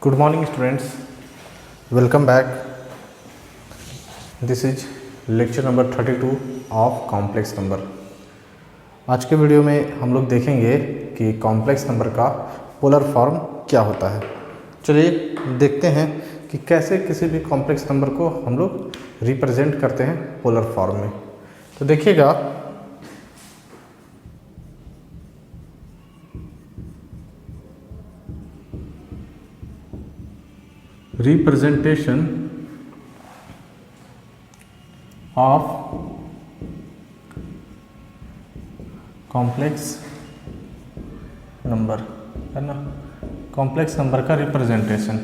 Good morning students, welcome back. This is lecture number 32 of complex number. आज के video में हम लोग देखेंगे कि कॉम्प्लेक्स नंबर का पोलर फॉर्म क्या होता है। चलिए देखते हैं कि कैसे किसी भी कॉम्प्लेक्स नंबर को हम लोग रिप्रेजेंट करते हैं पोलर फॉर्म में। तो देखिएगा, रिप्रेजेंटेशन ऑफ कॉम्प्लेक्स नंबर है ना, कॉम्प्लेक्स नंबर का रिप्रेजेंटेशन।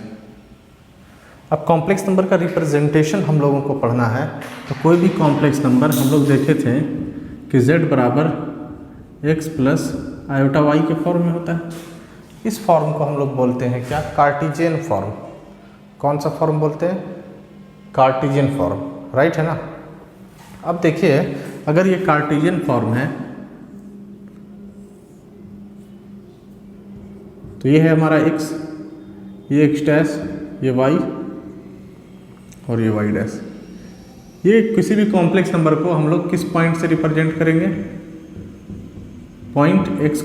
अब कॉम्प्लेक्स नंबर का रिप्रेजेंटेशन हम लोगों को पढ़ना है। तो कोई भी कॉम्प्लेक्स नंबर हम लोग देखे थे कि z बराबर x प्लस आयोटा वाई के फॉर्म में होता है। इस फॉर्म को हम लोग बोलते हैं क्या? Cartesian form. कौन सा फॉर्म बोलते हैं? कार्टेशियन फॉर्म, राइट है ना। अब देखिए, अगर ये कार्टेशियन फॉर्म है तो ये है हमारा x, ये x डैश, ये y और ये y डैश। ये किसी भी कॉम्प्लेक्स नंबर को हम लोग किस पॉइंट से रिप्रेजेंट करेंगे? पॉइंट x,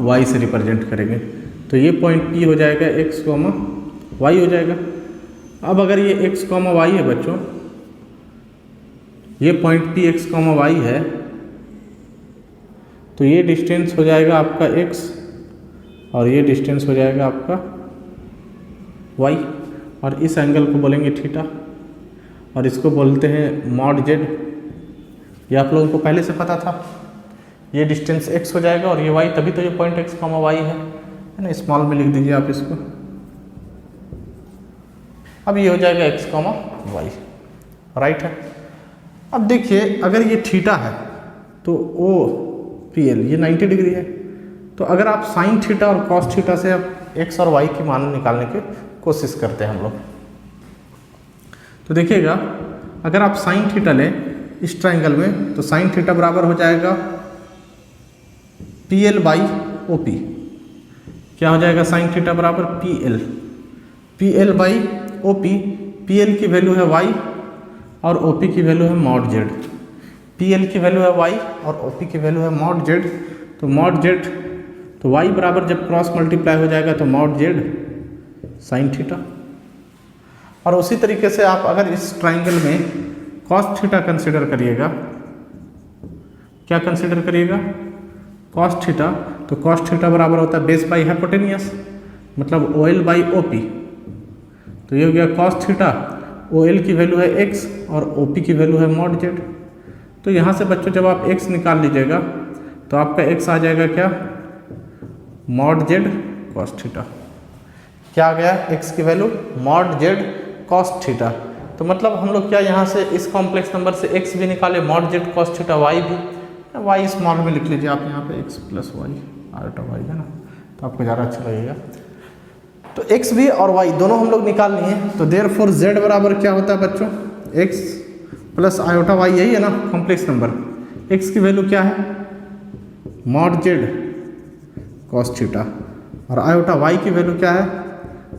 y से रिप्रेजेंट करेंगे। तो ये पॉइंट P हो जाएगा x, y हो जाएगा। अब अगर ये x, y है बच्चों, ये पॉइंट P x, y है, तो ये डिस्टेंस हो जाएगा आपका x और ये डिस्टेंस हो जाएगा आपका y, और इस एंगल को बोलेंगे थीटा और इसको बोलते हैं मॉड z। ये आप लोगों को पहले से पता था। ये डिस्टेंस x हो जाएगा और ये y, तभी तो ये पॉइंट x, y है ना। स्मॉल में लिख दीजिए आप इसको। अब ये हो जाएगा x, y, राइट है। अब देखिए, अगर ये थीटा है तो ओ पी एल ये 90 डिग्री है। तो अगर आप साइन थीटा और कॉस थीटा से आप x और y की मान निकालने की कोशिश करते हैं हम लोग, तो देखिएगा, अगर आप साइन थीटा लें इस ट्राइंगल में तो साइन थीटा बराबर हो जाएगा P L by O P. क्या हो जाएगा? साइन थीटा बराबर P L by O P. P L की वैल्यू है y और ओ पी की वैल्यू है मॉड z। पी एल की वैल्यू है y और ओ पी की वैल्यू है मॉड z। तो मॉड z, तो y बराबर जब क्रॉस मल्टीप्लाई हो जाएगा तो मॉड z साइन थीटा। और उसी तरीके से आप अगर इस ट्राइंगल में कॉस थीटा कंसिडर करिएगा, क्या कंसिडर करिएगा? Cos theta. तो कॉस थीटा बराबर होता है बेस बाई हाइपोटेनियस, मतलब O L by O P. तो ये हो गया कॉस थीटा। ओ एल की वैल्यू है x और ओ पी की वैल्यू है मॉड z। तो यहाँ से बच्चों जब आप x निकाल लीजिएगा तो आपका x आ जाएगा क्या? Mod z cos theta. क्या आ गया? x की value mod z cos theta. तो मतलब हम लोग क्या यहाँ से इस कॉम्प्लेक्स नंबर से x भी निकाले, mod z cos theta, y भी, y स्मॉल में लिख लीजिए आप यहाँ पे, x plus y iota y है ना, तो आपको ज़्यादा अच्छा लगेगा। तो x भी और y दोनों हम लोग निकाल लिए। तो देयरफॉर z बराबर क्या होता है बच्चों? x प्लस आयोटा y, यही है ना कॉम्प्लेक्स नंबर। x की वैल्यू क्या है? मॉड z कॉस थीटा, और आयोटा y की वैल्यू क्या है?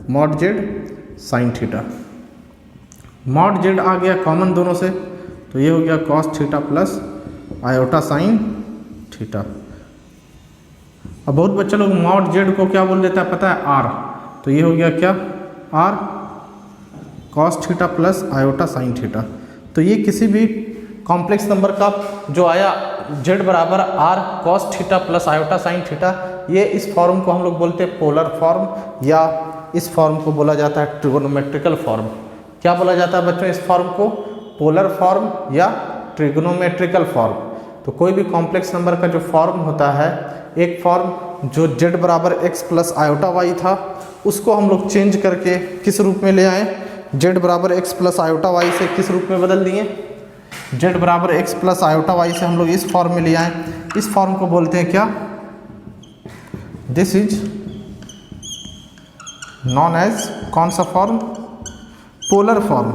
Mod z sine theta. Mod z आ गया कॉमन दोनों से, तो ये हो गया cos theta plus iota sine theta. अब बहुत बच्चे लोग मॉड z को क्या बोल देता है पता है? r। तो ये हो गया क्या? r cos theta plus iota sine theta. तो ये किसी भी कॉम्प्लेक्स नंबर का जो आया z बराबर r cos theta plus iota sine theta, ये इस फॉर्म को हम लोग बोलते हैं पोलर फॉर्म, या इस फॉर्म को बोला जाता है ट्रिगोनोमेट्रिकल फॉर्म। क्या बोला जाता है बच्चों इस फॉर्म को? पोलर फॉर्म या ट्रिगोनोमेट्रिकल फॉर्म। तो कोई भी कॉम्प्लेक्स नंबर का जो फॉर्म होता है, एक फॉर्म जो z बराबर x प्लस आयोटा y था, उसको हम लोग चेंज करके किस रूप में ले आए? z बराबर x प्लस आयोटा y से किस रूप में बदल दिए? z बराबर x प्लस आयोटा y से हम लोग इस फॉर्म में ले आए। इस फॉर्म को बोलते हैं क्या? दिस इज नॉन एज कौन सा फॉर्म? Polar form.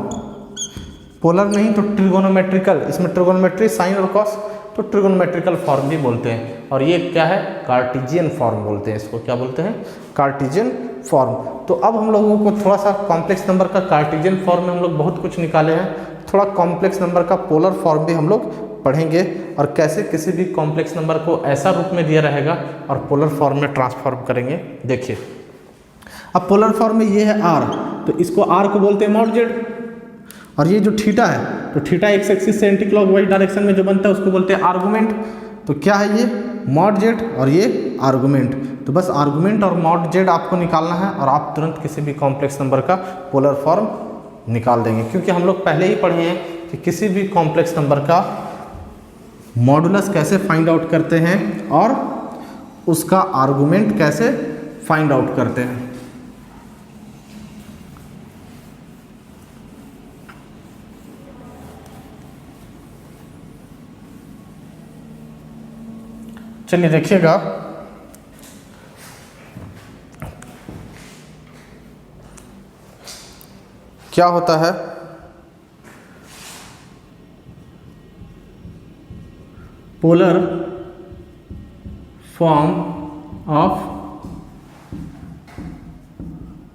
पोलर नहीं तो ट्रिगोनोमेट्रिकल, इसमें ट्रिगोनोमेट्री साइन और कॉस, तो ट्रिगोनोमेट्रिकल फॉर्म भी बोलते हैं। और ये क्या है, कार्टेशियन फॉर्म बोलते हैं इसको। क्या बोलते हैं, कार्टेशियन फॉर्म। तो अब हम लोगों को थोड़ा सा कॉम्प्लेक्स नंबर का कार्टेशियन फॉर्म में हम लोग बहुत कुछ निकाले हैं, थोड़ा कॉम्प्लेक्स नंबर का पोलर फॉर्म भी हम लोग पढ़ेंगे, और कैसे किसी भी कॉम्प्लेक्स नंबर को ऐसा रूप में दिया रहेगा और पोलर फॉर्म में ट्रांसफॉर्म करेंगे। देखिए अब पोलर फॉर्म में ये है आर, तो इसको आर को बोलते हैं मॉड जेड, और ये जो थीटा है, तो थीटा एक्स एक्सिस से एंटी क्लॉकवाइज डायरेक्शन में जो बनता है उसको बोलते हैं आर्गुमेंट। तो क्या है ये, मॉड जेड और ये आर्गुमेंट। तो बस आर्गुमेंट और मॉड जेड आपको निकालना है और आप तुरंत किसी भी कॉम्प्लेक्स नंबर का पोलर फॉर्म निकाल देंगे, क्योंकि हम लोग पहले ही पढ़े हैं कि किसी भी कॉम्प्लेक्स नंबर का मॉडुलस कैसे फाइंड आउट करते हैं और उसका आर्गुमेंट कैसे फाइंड आउट करते हैं। चलिए देखिएगा, क्या होता है, polar form of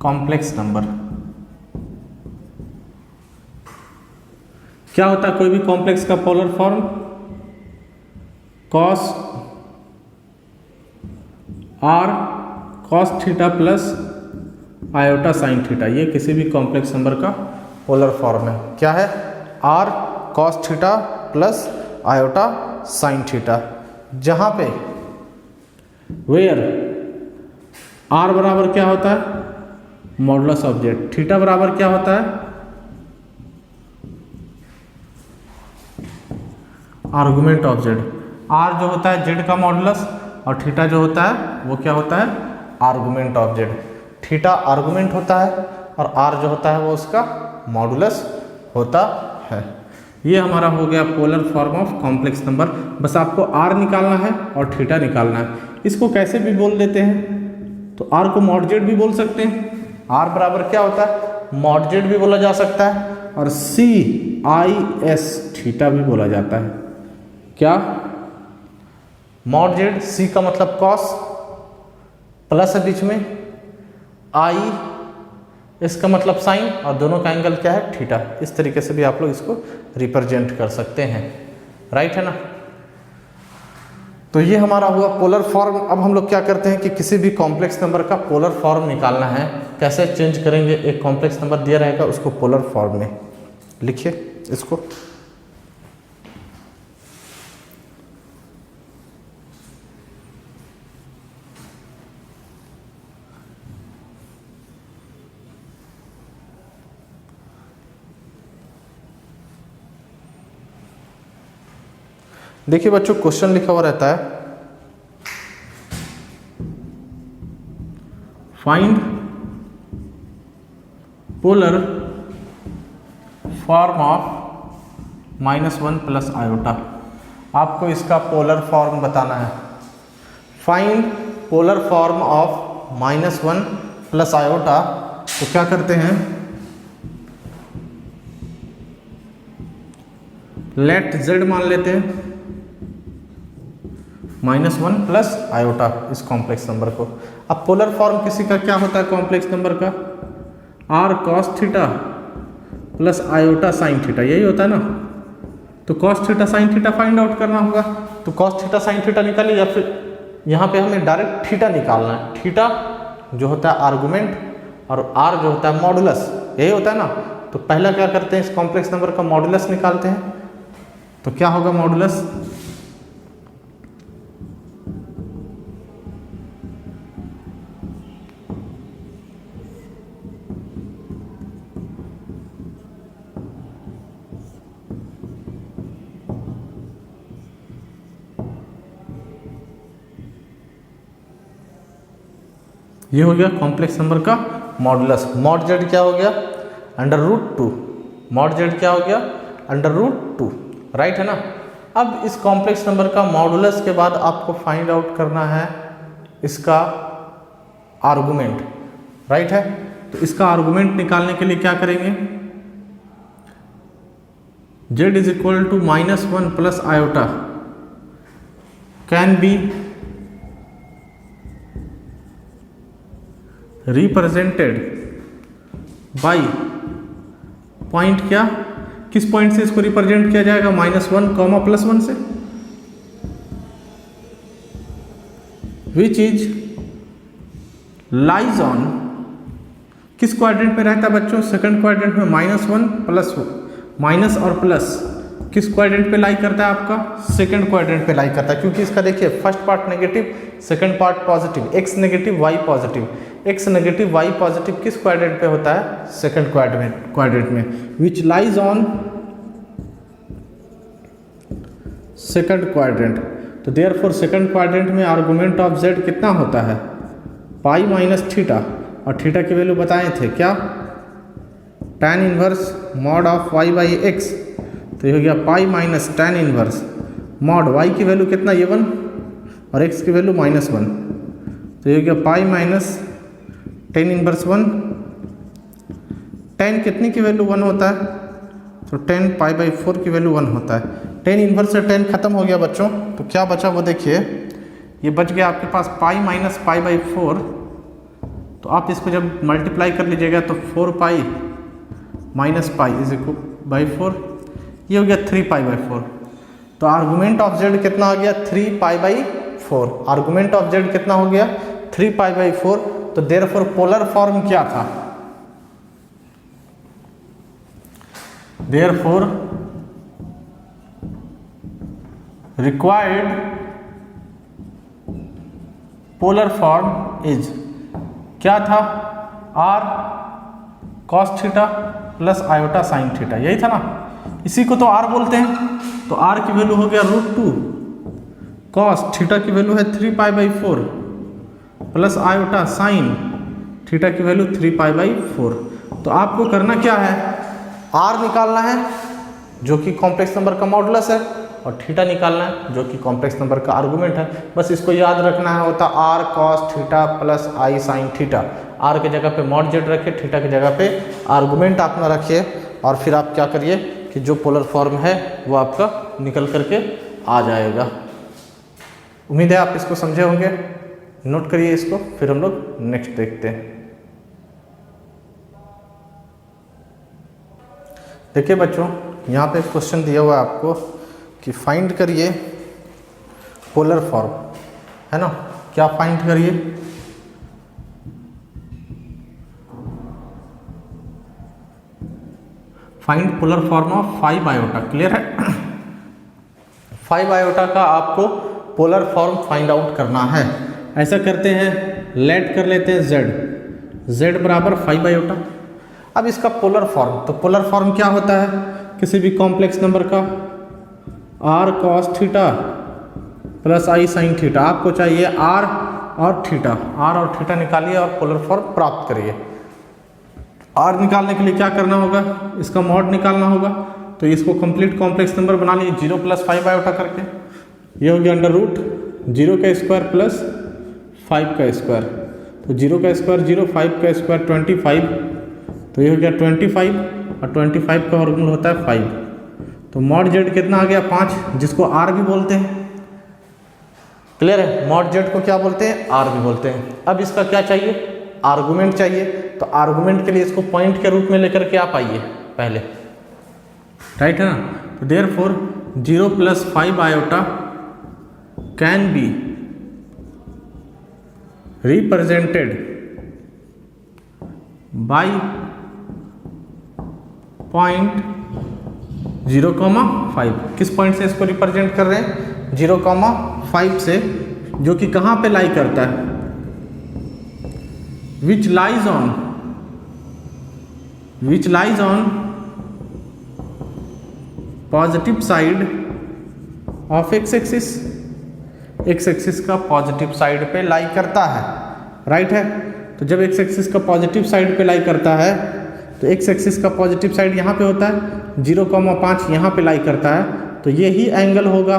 complex number. क्या होता है कोई भी कॉम्प्लेक्स का polar form, cos r cos theta plus iota sine theta, ये किसी भी कॉम्प्लेक्स नंबर का पोलर फॉर्म है। क्या है, r cos theta plus iota sine theta, जहां पे वेयर आर बराबर क्या होता है, मॉडुलस ऑफ जेड, थीटा बराबर क्या होता है, आर्गुमेंट ऑफ जेड। आर जो होता है जेड का मॉडुलस और थीटा जो होता है वो क्या होता है, argument of Z. Theta argument होता है और आर जो होता है वो उसका मॉडुलस होता है। ये हमारा हो गया polar form of complex number. बस आपको आर निकालना है और थीटा निकालना है। इसको कैसे भी बोल देते हैं, तो आर को मॉड जेड भी बोल सकते हैं, आर बराबर क्या होता है, मॉड जेड भी बोला जा सकता है, और सी आई एस थीटा भी बोला जाता है। क्या, मॉड जेड, सी का मतलब कॉस, प्लस है बीच में, आई इसका मतलब साइन, और दोनों का एंगल क्या है, थीटा। इस तरीके से भी आप लोग इसको रिप्रेजेंट कर सकते हैं, राइट है ना। तो ये हमारा हुआ पोलर फॉर्म। अब हम लोग क्या करते हैं कि किसी भी कॉम्प्लेक्स नंबर का पोलर फॉर्म निकालना है, कैसे चेंज करेंगे, एक कॉम्प्लेक्स नंबर दिया रहेगा उसको पोलर फॉर्म में लिखिए इसको। देखिए बच्चों, क्वेश्चन लिखा हुआ रहता है, find polar form of -1 plus iota. आपको इसका पोलर फॉर्म बताना है। Find polar form of -1 plus iota. तो क्या करते हैं, लेट जेड मान लेते हैं, -1 प्लस आयोटा इस कॉम्प्लेक्स नंबर को। अब पोलर फॉर्म किसी का क्या होता है कॉम्प्लेक्स नंबर का, r cos theta plus iota sine theta, यही होता है ना। तो cos theta sine theta find out करना होगा। तो कॉस थीटा साइन थीटा निकालिए, या फिर यहाँ पे हमें डायरेक्ट थीटा निकालना है। थीटा जो होता है आर्गुमेंट और आर जो होता है मॉडुलस, यही होता है ना। तो पहला क्या करते हैं, इस कॉम्प्लेक्स नंबर का मॉडुलस निकालते हैं। तो क्या होगा मॉडुलस, ये हो गया कॉम्प्लेक्स नंबर का मॉडुलस। मॉड जेड क्या हो गया, √2। मॉड जेड क्या हो गया, √2, राइट है ना। अब इस कॉम्प्लेक्स नंबर का मॉडुलस के बाद आपको फाइंड आउट करना है इसका आर्गुमेंट, राइट है। तो इसका आर्गुमेंट निकालने के लिए क्या करेंगे, z = -1 plus iota can be represented by point, क्या किस पॉइंट से इसको रिप्रेजेंट किया जाएगा, -1 कॉमा +1 से, विच इज लाइज ऑन, किस क्वाड्रेंट में रहता है बच्चों, सेकंड क्वाड्रेंट में, -1 प्लस माइनस और प्लस किस क्वाड्रेंट पे लाई करता है आपका, सेकंड क्वाड्रेंट पे लाई करता है, क्योंकि इसका देखिए first part negative, second part positive, x negative y positive, x negative y positive किस क्वाड्रेंट पे होता है, सेकंड क्वाड्रेंट में, which lies on second quadrant. तो देयरफॉर सेकंड क्वाड्रेंट में आर्गुमेंट ऑफ z कितना होता है, पाई माइनस थीटा, और थीटा की वैल्यू बताए थे क्या, tan inverse mod of y by x, तो ये हो गया pi minus tan inverse mod y की वैल्यू कितना, ये 1 और x की वैल्यू -1, तो ये हो गया pi minus tan inverse 1, tan कितनी की वैल्यू 1 होता है, तो tan पाई बाई 4 की वैल्यू 1 होता है, tan इनवर्स से tan खत्म हो गया बच्चों, तो क्या बचा वो देखिए, ये बच गया आपके पास पाई माइनस पाई बाई 4, तो आप इसको जब मल्टीप्लाई कर लीजिएगा तो 4 pi minus pi is equal by 4, ये हो गया 3 पाई बाई 4, तो आर्गुमेंट ऑफ z कितना हो गया, 3 pi by 4, argument of z कितना हो गया, 3 पाई बाई 4, तो देयरफॉर पोलर फॉर्म क्या था, therefore required polar form is, क्या था, r cos theta plus iota sine theta, यही था ना, इसी को तो r बोलते हैं, तो r की वैल्यू हो गया √2 cos थीटा की वैल्यू है 3 pi by 4 plus iota sine theta की वैल्यू 3 पाई बाई 4। तो आपको करना क्या है, r निकालना है जो कि कॉम्प्लेक्स नंबर का मॉडुलस है, और थीटा निकालना है जो कि कॉम्प्लेक्स नंबर का आर्गुमेंट है, बस इसको याद रखना है, होता r cos theta plus i sine theta, r के जगह पे मॉड z रखिए, थीटा की जगह पे आर्गुमेंट अपना रखिए, और फिर आप क्या करिए कि जो पोलर फॉर्म है वो आपका निकल करके आ जाएगा। उम्मीद है आप इसको समझे होंगे, नोट करिए इसको, फिर हम लोग नेक्स्ट देखते हैं। देखिए बच्चों, यहाँ पे क्वेश्चन दिया हुआ है आपको कि फाइंड करिए पोलर फॉर्म, है ना, क्या फाइंड करिए, find polar form of 5 iota, clear है, 5 आयोटा का आपको पोलर फॉर्म फाइंड आउट करना है। ऐसा करते हैं, लेट कर लेते हैं z बराबर 5 आयोटा। अब इसका पोलर फॉर्म, तो पोलर फॉर्म क्या होता है किसी भी कॉम्प्लेक्स नंबर का, r cos theta plus i sine theta, आपको चाहिए r और थीटा निकालिए और पोलर फॉर्म प्राप्त करिए। r निकालने के लिए क्या करना होगा, इसका मॉड निकालना होगा, तो इसको कंप्लीट कॉम्प्लेक्स नंबर बना लीजिए 0 प्लस 5 आयोटा करके, ये हो गया √0 का स्क्वायर प्लस 5 का स्क्वायर, तो 0 का स्क्वायर 0, 5 का स्क्वायर 25, तो ये हो गया 25, और 25 का वर्गमूल होता है 5, तो मॉड z कितना आ गया 5, जिसको r भी बोलते हैं, क्लियर है, मॉड z को क्या बोलते हैं, r भी बोलते हैं। अब इसका क्या चाहिए, आर्गुमेंट चाहिए, तो आर्गुमेंट के लिए इसको पॉइंट के रूप में लेकर के आप आइए पहले, राइट है ना, तो therefore 0 plus 5 iota can be represented by point 0,5, किस पॉइंट से इसको रिप्रेजेंट कर रहे हैं, 0,5 से, जो कि कहाँ पे लाई करता है, which lies on positive side of x axis का पॉजिटिव साइड पे लाई करता है, राइट है, तो जब x एक्सिस का पॉजिटिव साइड पे लाई करता है, तो x एक्सिस का पॉजिटिव साइड यहाँ पे होता है, 0,5 यहाँ पे लाई करता है, तो ये ही एंगल होगा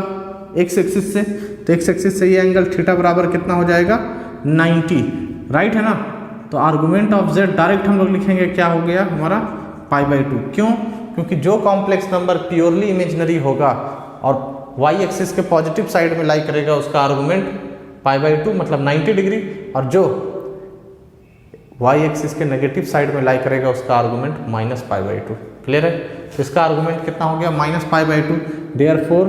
x एक्सिस से, तो x एक्सिस से ये एंगल थीटा बराबर कितना हो जाएगा 90, राइट है ना, तो आर्गुमेंट ऑफ z डायरेक्ट हम लोग लिखेंगे, क्या हो गया हमारा π/2, क्यों, क्योंकि जो कॉम्प्लेक्स नंबर प्योरली इमेजिनरी होगा और y एक्सिस के पॉजिटिव साइड में लाई करेगा, उसका आर्गुमेंट π/2 मतलब 90 डिग्री, और जो वाई एक्सिस के नेगेटिव साइड में लाई करेगा उसका आर्गूमेंट -π/2। क्लियर है? तो इसका आर्गूमेंट कितना हो गया -π/2। Therefore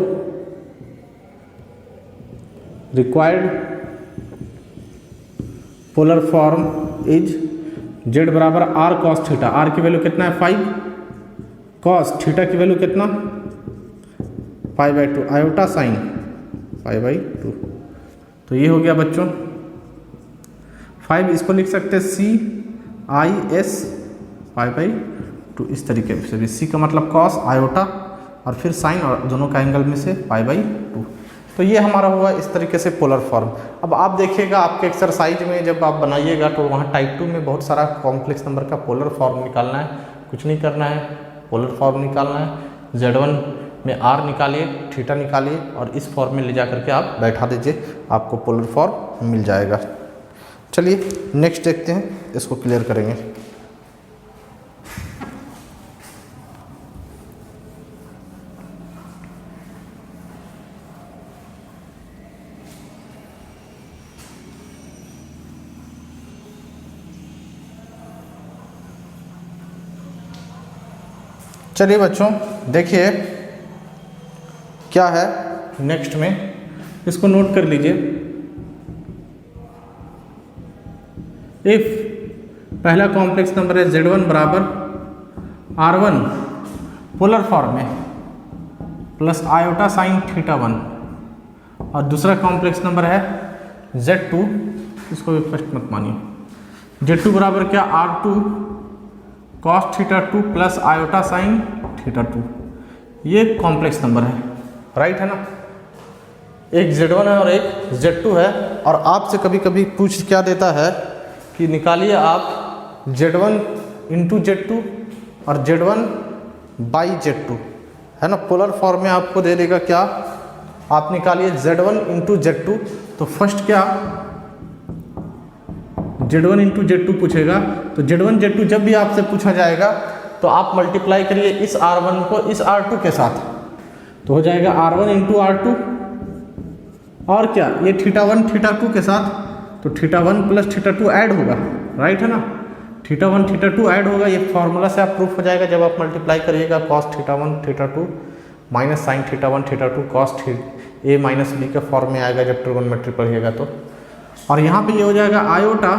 required polar form is z बराबर r cos थीटा। r की वैल्यू कितना है 5, cos थीटा की वैल्यू कितना π/2, आयोटा साइन π/2। तो ये हो गया बच्चों 5, इसको लिख सकते हैं CIS π/2 इस तरीके से भी। C का मतलब cos आयोटा और फिर साइन और दोनों का एंगल में से π/2। तो ये हमारा हुआ इस तरीके से पोलर फॉर्म। अब आप देखिएगा आपके एक्सरसाइज में जब आप बनाइएगा तो वहाँ टाइप 2 में बहुत सारा कॉम्प्लेक्स नंबर का पोलर फॉर्म निकालना है। कुछ नहीं करना है, पोलर फॉर्म निकालना है। Z1 में R निकालिए, थीटा निकालिए और इस फॉर्म में ले जा करके आप बैठा दीजिए, आपको पोलर फॉर्म मिल जाएगा। चलिए नेक्स्ट देखते हैं, इसको क्लियर करेंगे। चलिए बच्चों देखिए क्या है नेक्स्ट में, इसको नोट कर लीजिए। इफ पहला कॉम्प्लेक्स नंबर है Z1 बराबर R1 पोलर फॉर्म में प्लस आयोटा साइन थीटा 1, और दूसरा कॉम्प्लेक्स नंबर है Z2, इसको भी फर्स्ट मत मानिए। Z2 बराबर क्या R2 cos theta 2 plus iota sine theta 2। ये कॉम्प्लेक्स नंबर है, राइट है ना। एक Z1 है और एक Z2 है, और आपसे कभी कभी पूछ क्या देता है कि निकालिए आप Z1 इंटू Z2 और Z1 बाई Z2, है ना। पोलर फॉर्म में आपको दे देगा क्या, आप निकालिए Z1 इंटू Z2। तो फर्स्ट क्या Z1 इंटू Z2 पूछेगा, तो Z1 Z2 जब भी आपसे पूछा जाएगा तो आप मल्टीप्लाई करिए इस R1 को इस R2 के साथ, तो हो जाएगा R1 इंटू R2 और क्या ये थीटा 1 थीटा 2 के साथ, तो थीटा 1 प्लस थीटा 2 ऐड होगा, राइट है ना। थीटा 1 थीटा 2 ऐड होगा, ये फॉर्मूला से आप प्रूफ हो जाएगा जब आप मल्टीप्लाई करिएगा cos theta 1 theta 2 minus sine theta 1 theta 2 cos A minus B के फॉर्म में आएगा जब ट्रिगोनोमेट्री पढ़िएगा तो। और यहाँ पे ये हो जाएगा आयोटा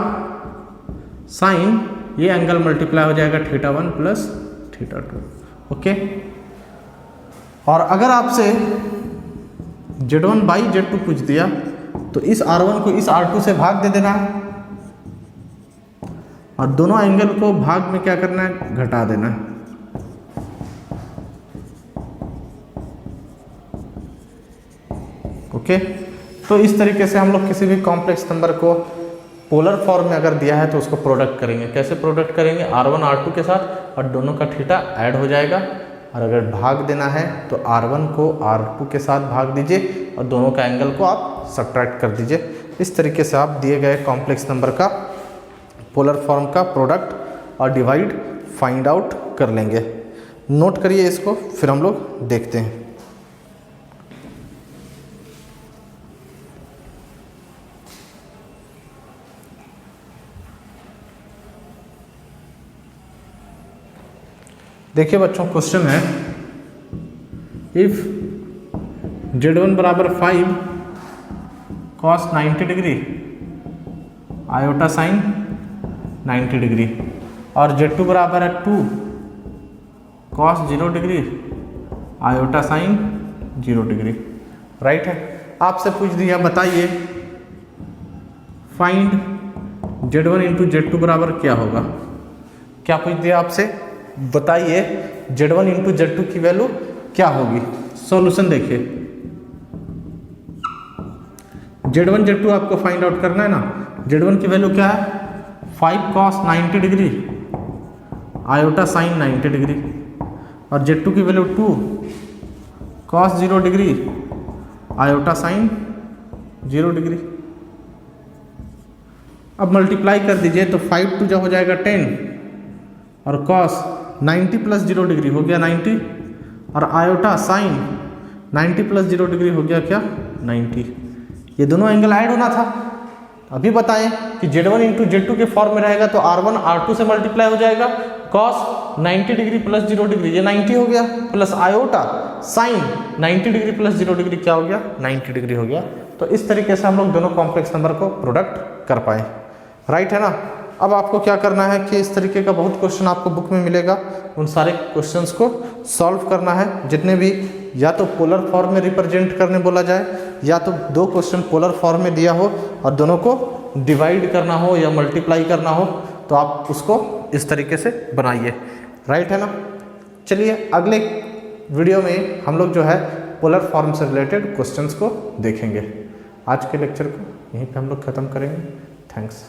साइन, ये एंगल मल्टीप्लाई हो जाएगा थीटा 1 प्लस थीटा 2, ओके। और अगर आपसे Z1 बाई Z2 पूछ दिया तो इस R1 को इस R2 से भाग दे देना है, और दोनों एंगल को भाग में क्या करना है, घटा देना है। ओके, तो इस तरीके से हम लोग किसी भी कॉम्प्लेक्स नंबर को पोलर फॉर्म में अगर दिया है तो उसको प्रोडक्ट करेंगे। कैसे प्रोडक्ट करेंगे, R1 R2 के साथ और दोनों का थीटा ऐड हो जाएगा, और अगर भाग देना है तो R1 को R2 के साथ भाग दीजिए और दोनों का एंगल को आप सब्ट्रैक्ट कर दीजिए। इस तरीके से आप दिए गए कॉम्प्लेक्स नंबर का पोलर फॉर्म का प्रोडक्ट और डिवाइड फाइंड आउट कर लेंगे। नोट करिए इसको, फिर हम लोग देखते हैं। देखिए बच्चों क्वेश्चन है, इफ Z1 बराबर 5 cos 90 degree iota sine 90 degree और Z2 बराबर है 2 cos 0 degree iota sine 0 degree, right है। आपसे पूछ दिया बताइए फाइंड Z1 इंटू Z2 बराबर क्या होगा। क्या पूछ दिया आपसे, बताइए Z1 इंटू Z2 की वैल्यू क्या होगी। सॉल्यूशन देखिए, Z1 Z2 आपको फाइंड आउट करना है ना। Z1 की वैल्यू क्या है, 5 cos 90 degree iota sine 90 degree, और Z2 की value 2 cos 0 degree iota sine 0 degree. अब मल्टीप्लाई कर दीजिए तो 5 2 जो हो जाएगा 10, और cos 90 प्लस 0 डिग्री हो गया 90, और आयोटा साइन 90 प्लस 0 डिग्री हो गया क्या 90। ये दोनों एंगल ऐड होना था, अभी बताएं कि Z1 इंटू Z2 के फॉर्म में रहेगा तो R1 R2 से मल्टीप्लाई हो जाएगा, cos 90 डिग्री प्लस 0 डिग्री ये 90 हो गया, plus iota sign 90 degree plus 0 degree क्या हो गया 90 डिग्री हो गया। तो इस तरीके से हम लोग दोनों कॉम्प्लेक्स नंबर को प्रोडक्ट कर पाए, राइट है ना। अब आपको क्या करना है कि इस तरीके का बहुत क्वेश्चन आपको बुक में मिलेगा, उन सारे क्वेश्चंस को सॉल्व करना है, जितने भी या तो पोलर फॉर्म में रिप्रेजेंट करने बोला जाए या तो दो क्वेश्चन पोलर फॉर्म में दिया हो और दोनों को डिवाइड करना हो या मल्टीप्लाई करना हो तो आप उसको इस तरीके से बनाइए, राइट है ना। चलिए अगले वीडियो में हम लोग जो है पोलर फॉर्म से रिलेटेड क्वेश्चंस को देखेंगे। आज के लेक्चर को यहीं पे हम लोग ख़त्म करेंगे। थैंक्स।